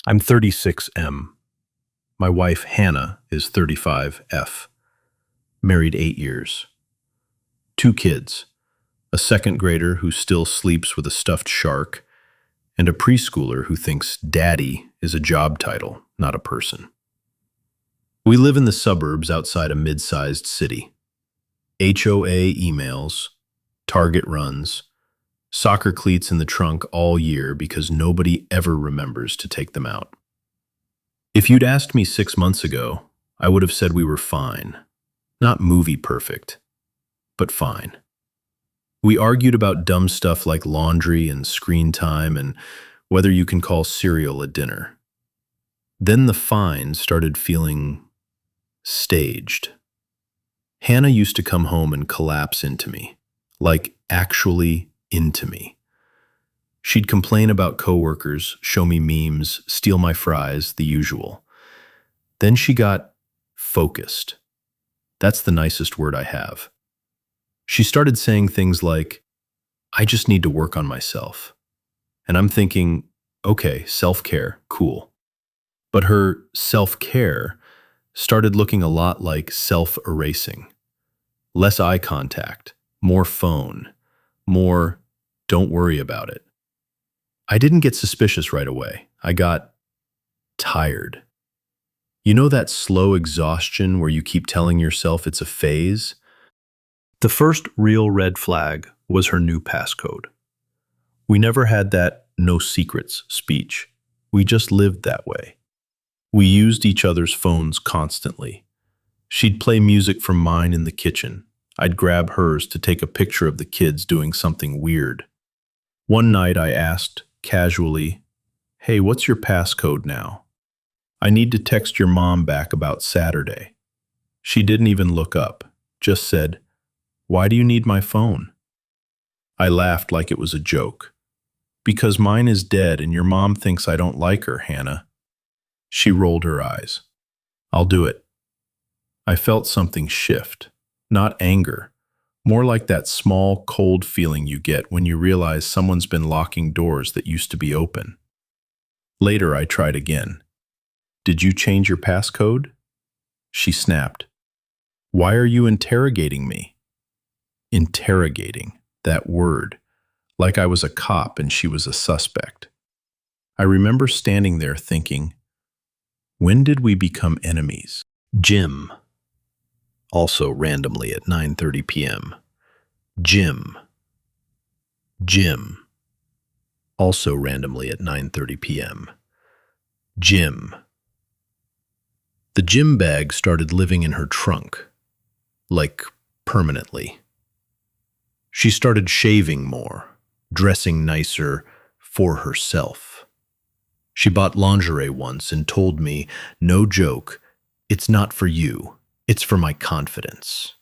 I'm 36M. My wife, Hannah, is 35F. Married 8 years. 2 kids, a second grader who still sleeps with a stuffed shark, and a preschooler who thinks daddy is a job title, not a person. We live in the suburbs outside a mid-sized city. HOA emails, Target runs, soccer cleats in the trunk all year because nobody ever remembers to take them out. If you'd asked me 6 months ago, I would have said we were fine. Not movie perfect, but fine. We argued about dumb stuff like laundry and screen time and whether you can call cereal a dinner. Then the fine started feeling staged. Hannah used to come home and collapse into me, like actually into me. She'd complain about coworkers, show me memes, steal my fries, the usual. Then she got focused. That's the nicest word I have. She started saying things like, I just need to work on myself. And I'm thinking, okay, self-care, cool. But her self-care started looking a lot like self-erasing. Less eye contact, more phone, more don't worry about it. I didn't get suspicious right away. I got tired. You know that slow exhaustion where you keep telling yourself it's a phase? The first real red flag was her new passcode. We never had that no secrets speech. We just lived that way. We used each other's phones constantly. She'd play music from mine in the kitchen. I'd grab hers to take a picture of the kids doing something weird. One night I asked, casually, hey, what's your passcode now? I need to text your mom back about Saturday. She didn't even look up, just said, why do you need my phone? I laughed like it was a joke. Because mine is dead and your mom thinks I don't like her, Hannah. She rolled her eyes. I'll do it. I felt something shift, not anger, more like that small, cold feeling you get when you realize someone's been locking doors that used to be open. Later, I tried again. Did you change your passcode? She snapped. Why are you interrogating me? Interrogating, that word, like I was a cop and she was a suspect. I remember standing there thinking, when did we become enemies? Jim. Also randomly at 9:30 p.m. Jim. Jim. Also randomly at 9:30 p.m. Jim. The gym bag started living in her trunk, like permanently. She started shaving more, dressing nicer for herself. She bought lingerie once and told me, no joke, it's not for you, it's for my confidence.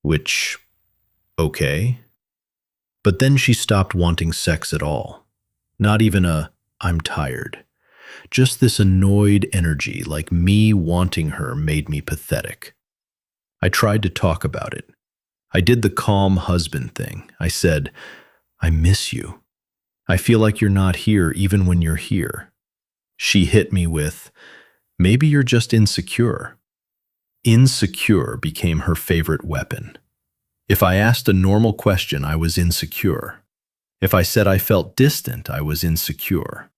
Which, okay. But then she stopped wanting sex at all. Not even a, I'm tired. Just this annoyed energy, like me wanting her made me pathetic. I tried to talk about it. I did the calm husband thing. I said, I miss you. I feel like you're not here even when you're here. She hit me with, maybe you're just insecure. Insecure became her favorite weapon. If I asked a normal question, I was insecure. If I said I felt distant, I was insecure.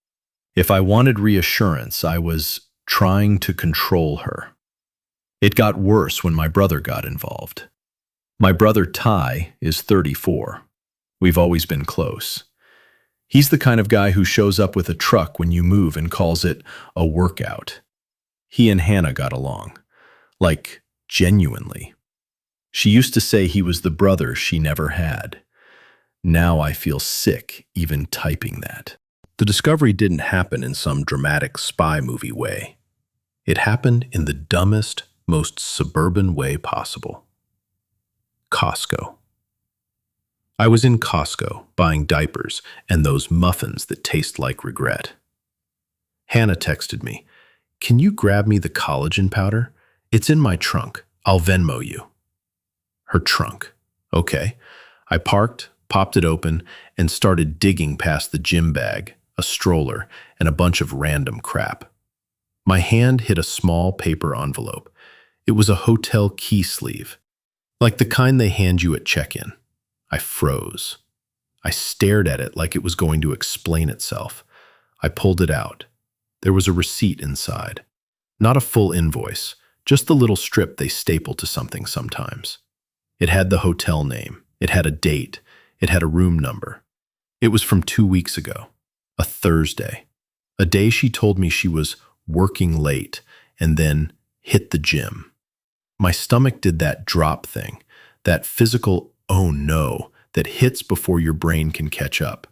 If I wanted reassurance, I was trying to control her. It got worse when my brother got involved. My brother Ty is 34. We've always been close. He's the kind of guy who shows up with a truck when you move and calls it a workout. He and Hannah got along. Like, genuinely. She used to say he was the brother she never had. Now I feel sick even typing that. The discovery didn't happen in some dramatic spy movie way. It happened in the dumbest, most suburban way possible. Costco. I was in Costco buying diapers and those muffins that taste like regret. Hannah texted me, can you grab me the collagen powder? It's in my trunk. I'll Venmo you. Her trunk. Okay. I parked, popped it open, and started digging past the gym bag, a stroller, and a bunch of random crap. My hand hit a small paper envelope. It was a hotel key sleeve, like the kind they hand you at check-in. I froze. I stared at it like it was going to explain itself. I pulled it out. There was a receipt inside. Not a full invoice, just the little strip they staple to something sometimes. It had the hotel name. It had a date. It had a room number. It was from 2 weeks ago, a Thursday, a day she told me she was working late and then hit the gym. My stomach did that drop thing, that physical oh no that hits before your brain can catch up.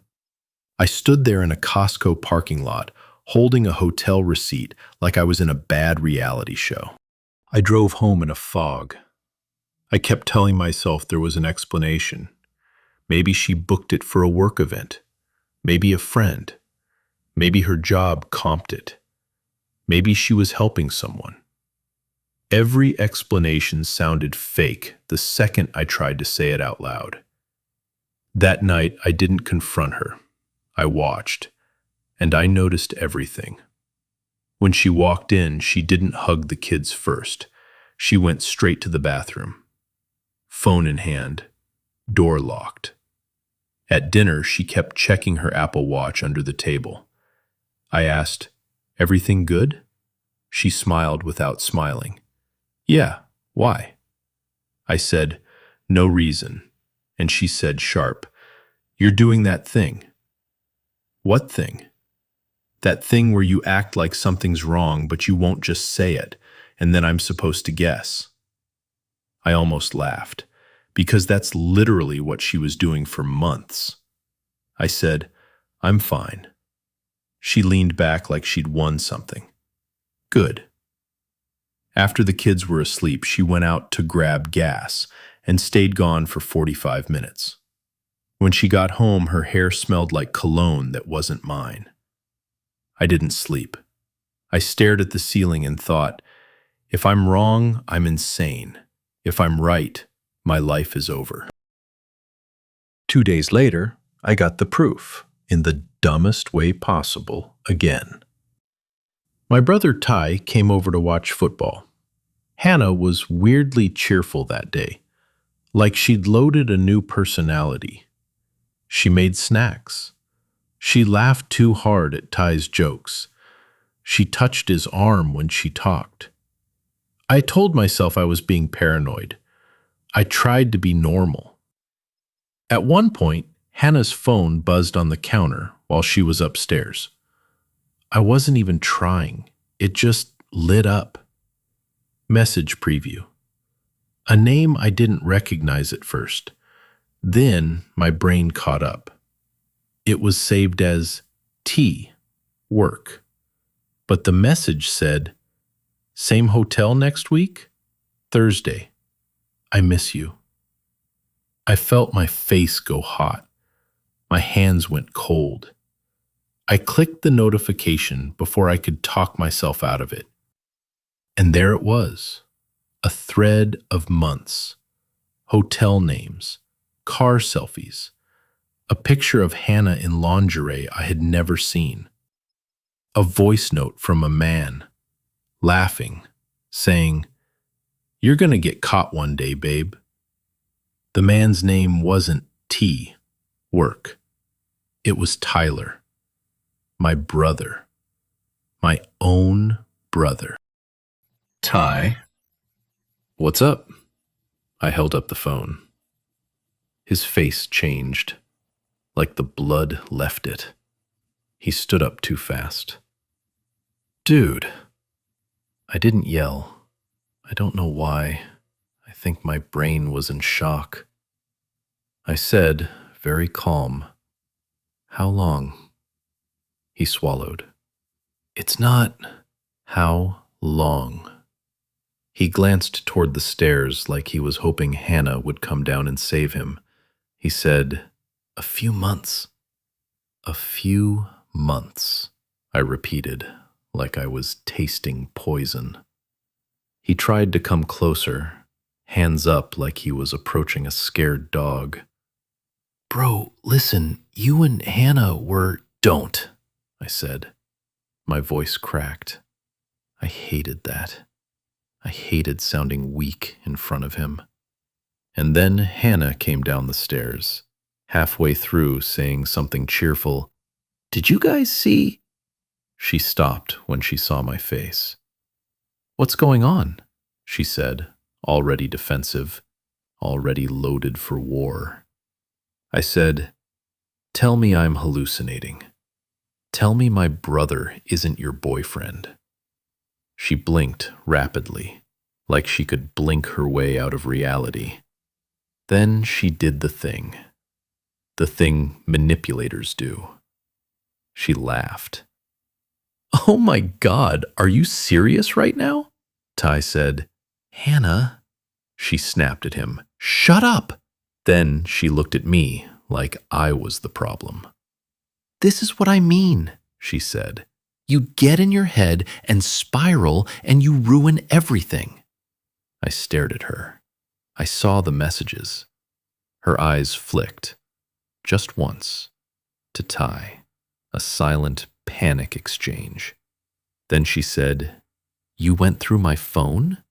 I stood there in a Costco parking lot, holding a hotel receipt like I was in a bad reality show. I drove home in a fog. I kept telling myself there was an explanation. Maybe she booked it for a work event. Maybe a friend. Maybe her job comped it. Maybe she was helping someone. Every explanation sounded fake the second I tried to say it out loud. That night, I didn't confront her. I watched, and I noticed everything. When she walked in, she didn't hug the kids first. She went straight to the bathroom. Phone in hand, door locked. At dinner, she kept checking her Apple Watch under the table. I asked, "Everything good?" She smiled without smiling. "Yeah, why?" I said, "No reason." And she said sharp, "You're doing that thing." "What thing?" "That thing where you act like something's wrong, but you won't just say it, and then I'm supposed to guess." I almost laughed, because that's literally what she was doing for months. I said, "I'm fine." She leaned back like she'd won something. "Good." After the kids were asleep, she went out to grab gas and stayed gone for 45 minutes. When she got home, her hair smelled like cologne that wasn't mine. I didn't sleep. I stared at the ceiling and thought, if I'm wrong, I'm insane. If I'm right, my life is over. 2 days later, I got the proof, in the dumbest way possible, again. My brother Ty came over to watch football. Hannah was weirdly cheerful that day, like she'd loaded a new personality. She made snacks. She laughed too hard at Ty's jokes. She touched his arm when she talked. I told myself I was being paranoid. I tried to be normal. At one point, Hannah's phone buzzed on the counter while she was upstairs. I wasn't even trying. It just lit up. Message preview. A name I didn't recognize at first. Then my brain caught up. It was saved as T, work. But the message said, "Same hotel next week? Thursday. I miss you." I felt my face go hot. My hands went cold. I clicked the notification before I could talk myself out of it. And there it was, a thread of months, hotel names, car selfies, a picture of Hannah in lingerie I had never seen, a voice note from a man, laughing, saying, "You're gonna get caught one day, babe." The man's name wasn't T, work. It was Tyler, my brother, my own brother. "Ty, what's up?" I held up the phone. His face changed, like the blood left it. He stood up too fast. "Dude." I didn't yell. I don't know why. I think my brain was in shock. I said, very calm, "How long?" He swallowed. "It's not how long." He glanced toward the stairs like he was hoping Hannah would come down and save him. He said, "A few months." "A few months," I repeated, like I was tasting poison. He tried to come closer, hands up like he was approaching a scared dog. "Bro, listen, you and Hannah were—" "Don't," I said. My voice cracked. I hated that. I hated sounding weak in front of him. And then Hannah came down the stairs, halfway through saying something cheerful. "Did you guys see?" She stopped when she saw my face. "What's going on?" she said, already defensive, already loaded for war. I said, "Tell me I'm hallucinating. Tell me my brother isn't your boyfriend." She blinked rapidly, like she could blink her way out of reality. Then she did the thing manipulators do. She laughed. "Oh my God, are you serious right now?" Ty said. "Hannah," she snapped at him, "shut up." Then she looked at me like I was the problem. "This is what I mean," she said. "You get in your head and spiral and you ruin everything." I stared at her. I saw the messages. Her eyes flicked, just once, to Ty, a silent panic exchange. Then she said, "You went through my phone?"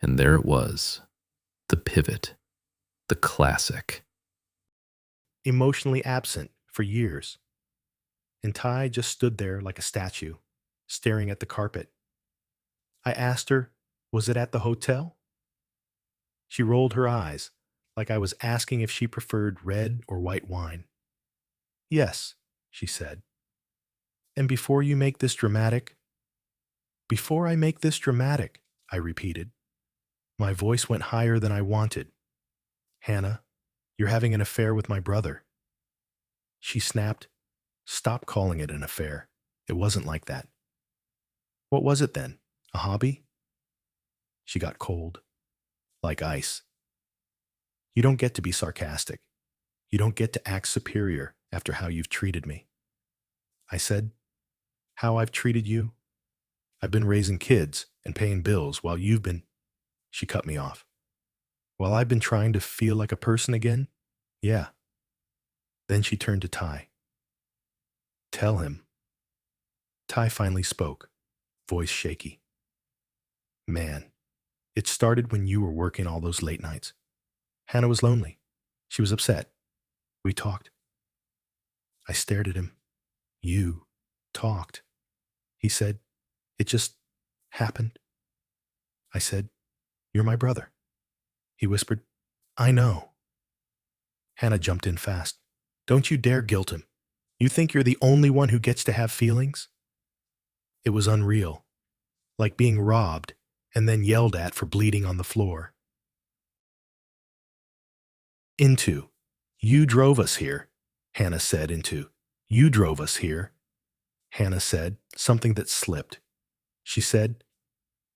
And there it was, the pivot, the classic. Emotionally absent for years. And Ty just stood there like a statue, staring at the carpet. I asked her, "Was it at the hotel?" She rolled her eyes, like I was asking if she preferred red or white wine. "Yes," she said. "And before you make this dramatic?" "Before I make this dramatic," I repeated. My voice went higher than I wanted. "Hannah, you're having an affair with my brother." She snapped, "Stop calling it an affair. It wasn't like that." "What was it then? A hobby?" She got cold, like ice. "You don't get to be sarcastic. You don't get to act superior after how you've treated me." I said, "How I've treated you? I've been raising kids and paying bills while you've been—" She cut me off. "While I've been trying to feel like a person again? Yeah." Then she turned to Ty. "Tell him." Ty finally spoke, voice shaky. "Man, it started when you were working all those late nights. Hannah was lonely. She was upset. We talked." I stared at him. "You talked?" He said, "It just happened." I said, "You're my brother." He whispered, "I know." Hannah jumped in fast. "Don't you dare guilt him. You think you're the only one who gets to have feelings?" It was unreal, like being robbed and then yelled at for bleeding on the floor. "Into, you drove us here," Hannah said. "Into, you drove us here." Hannah said something that slipped. She said,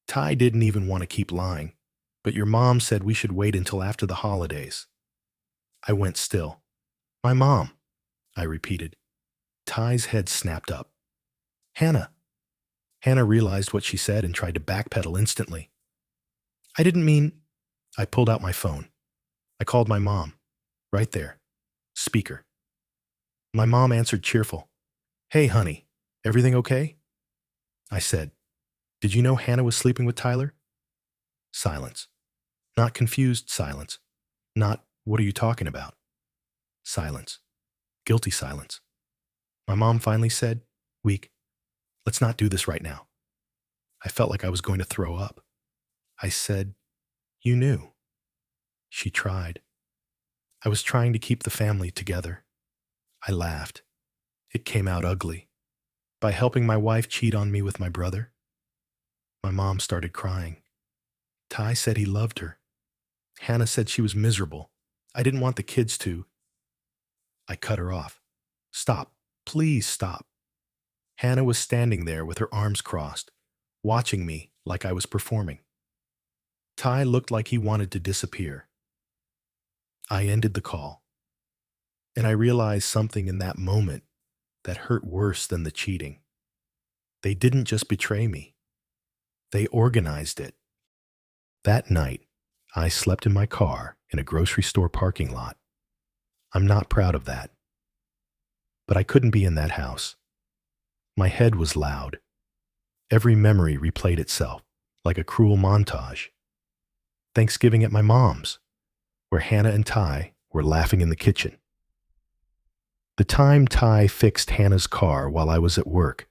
"Ty didn't even want to keep lying, but your mom said we should wait until after the holidays." I went still. "My mom," I repeated. Ty's head snapped up. "Hannah." Hannah realized what she said and tried to backpedal instantly. "I didn't mean—" I pulled out my phone. I called my mom. Right there. Speaker. My mom answered cheerful. "Hey, honey, everything okay?" I said, "Did you know Hannah was sleeping with Tyler?" Silence. Not confused silence. Not, "What are you talking about?" Silence. Guilty silence. My mom finally said, weak, "Let's not do this right now." I felt like I was going to throw up. I said, "You knew." She tried. I was trying to keep the family together. I laughed. It came out ugly. By helping my wife cheat on me with my brother. My mom started crying. Ty said he loved her. Hannah said she was miserable. I didn't want the kids to. I cut her off. "Stop. Please stop." Hannah was standing there with her arms crossed, watching me like I was performing. Ty looked like he wanted to disappear. I ended the call, and I realized something in that moment that hurt worse than the cheating. They didn't just betray me. They organized it. That night, I slept in my car in a grocery store parking lot. I'm not proud of that. But I couldn't be in that house. My head was loud. Every memory replayed itself, like a cruel montage. Thanksgiving at my mom's, where Hannah and Ty were laughing in the kitchen. The time Ty fixed Hannah's car while I was at work.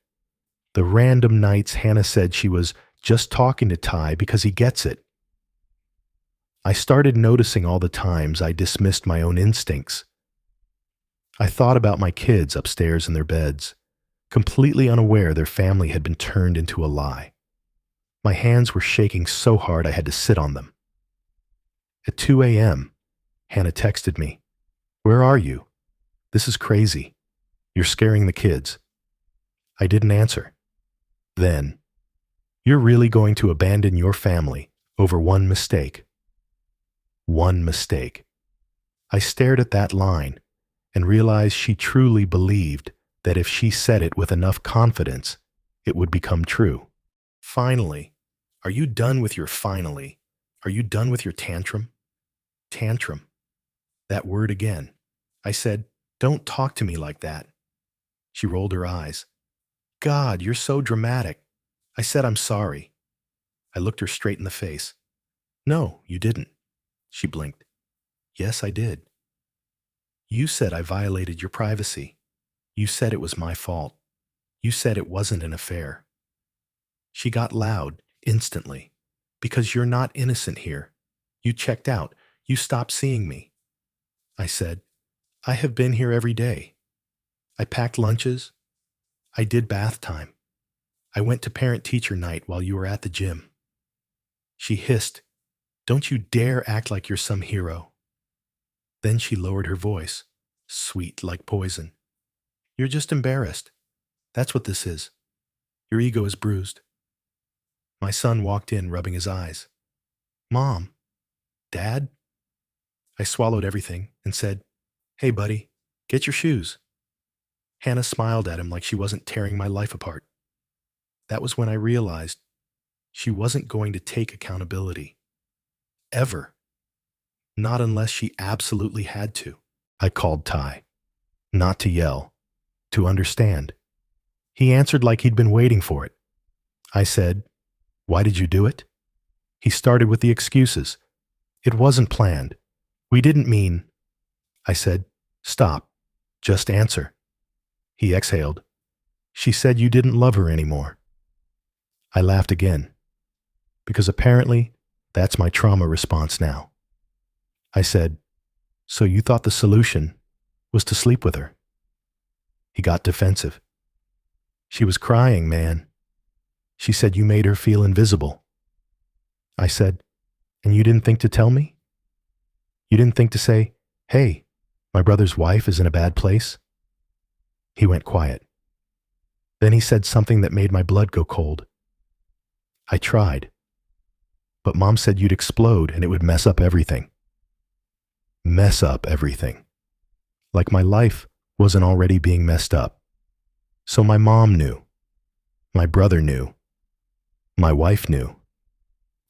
The random nights Hannah said she was just talking to Ty because he gets it. I started noticing all the times I dismissed my own instincts. I thought about my kids upstairs in their beds, completely unaware their family had been turned into a lie. My hands were shaking so hard I had to sit on them. At 2 a.m., Hannah texted me, "Where are you? This is crazy. You're scaring the kids." I didn't answer. Then, "You're really going to abandon your family over one mistake?" One mistake. I stared at that line and realized she truly believed that if she said it with enough confidence, it would become true. Finally. Are you done with your finally? Are you done with your tantrum? Tantrum. That word again. I said, "Don't talk to me like that." She rolled her eyes. "God, you're so dramatic." I said, "I'm sorry." I looked her straight in the face. "No, you didn't." She blinked. "Yes, I did. You said I violated your privacy. You said it was my fault. You said it wasn't an affair." She got loud instantly. "Because you're not innocent here. You checked out. You stopped seeing me." I said, "I have been here every day. I packed lunches. I did bath time. I went to parent-teacher night while you were at the gym." She hissed, "Don't you dare act like you're some hero." Then she lowered her voice, sweet like poison. "You're just embarrassed. That's what this is. Your ego is bruised." My son walked in, rubbing his eyes. "Mom? Dad?" I swallowed everything and said, "Hey, buddy, get your shoes." Hannah smiled at him like she wasn't tearing my life apart. That was when I realized she wasn't going to take accountability. Ever. Not unless she absolutely had to. I called Ty. Not to yell. To understand. He answered like he'd been waiting for it. I said, "Why did you do it?" He started with the excuses. "It wasn't planned. We didn't mean." I said, "Stop. Just answer." He exhaled. "She said you didn't love her anymore." I laughed again. Because apparently, that's my trauma response now. I said, "So you thought the solution was to sleep with her?" He got defensive. "She was crying, man. She said you made her feel invisible." I said, "And you didn't think to tell me? You didn't think to say, 'Hey, my brother's wife is in a bad place'?" He went quiet. Then he said something that made my blood go cold. "I tried. But Mom said you'd explode and it would mess up everything." Mess up everything. Like my life wasn't already being messed up. So my mom knew. My brother knew. My wife knew.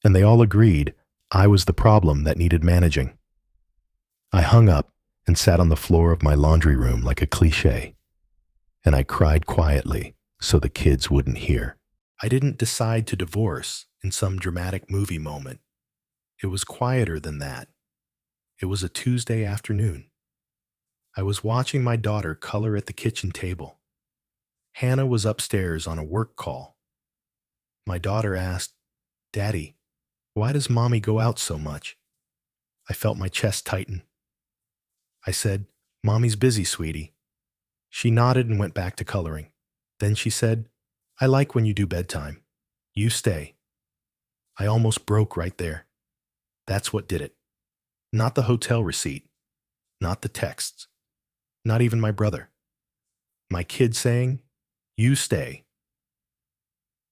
And they all agreed I was the problem that needed managing. I hung up and sat on the floor of my laundry room like a cliche. And I cried quietly so the kids wouldn't hear. I didn't decide to divorce in some dramatic movie moment. It was quieter than that. It was a Tuesday afternoon. I was watching my daughter color at the kitchen table. Hannah was upstairs on a work call. My daughter asked, "Daddy, why does Mommy go out so much?" I felt my chest tighten. I said, "Mommy's busy, sweetie." She nodded and went back to coloring. Then she said, "I like when you do bedtime. You stay." I almost broke right there. That's what did it. Not the hotel receipt. Not the texts. Not even my brother. My kid saying, "You stay."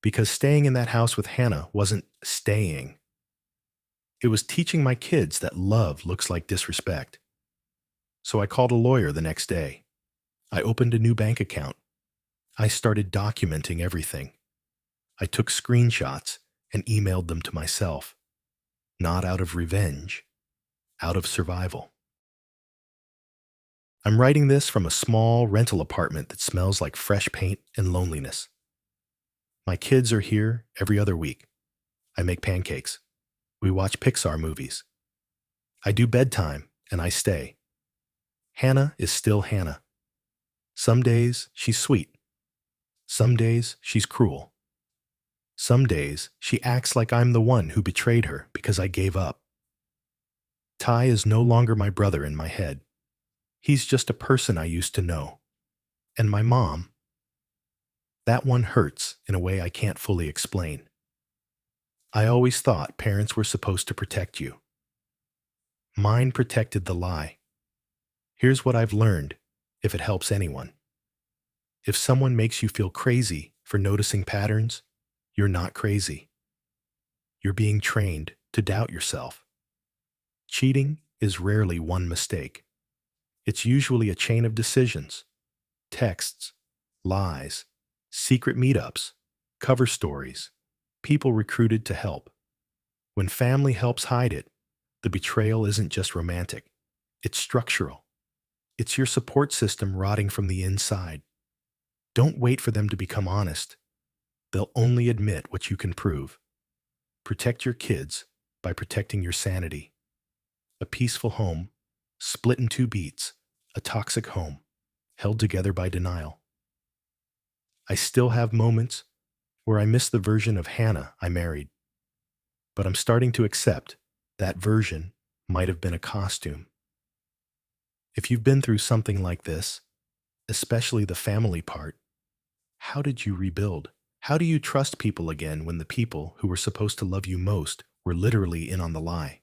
Because staying in that house with Hannah wasn't staying. It was teaching my kids that love looks like disrespect. So I called a lawyer the next day. I opened a new bank account. I started documenting everything. I took screenshots and emailed them to myself. Not out of revenge, out of survival. I'm writing this from a small rental apartment that smells like fresh paint and loneliness. My kids are here every other week. I make pancakes. We watch Pixar movies. I do bedtime, and I stay. Hannah is still Hannah. Some days she's sweet. Some days she's cruel. Some days she acts like I'm the one who betrayed her because I gave up. Ty is no longer my brother in my head. He's just a person I used to know. And my mom, that one hurts in a way I can't fully explain. I always thought parents were supposed to protect you. Mine protected the lie. Here's what I've learned, if it helps anyone. If someone makes you feel crazy for noticing patterns, you're not crazy. You're being trained to doubt yourself. Cheating is rarely one mistake. It's usually a chain of decisions, texts, lies, secret meetups, cover stories, people recruited to help. When family helps hide it, the betrayal isn't just romantic. It's structural. It's your support system rotting from the inside. Don't wait for them to become honest. They'll only admit what you can prove. Protect your kids by protecting your sanity. A peaceful home, split in two beats, a toxic home, held together by denial. I still have moments where I miss the version of Hannah I married, but I'm starting to accept that version might have been a costume. If you've been through something like this, especially the family part, how did you rebuild? How do you trust people again when the people who were supposed to love you most were literally in on the lie?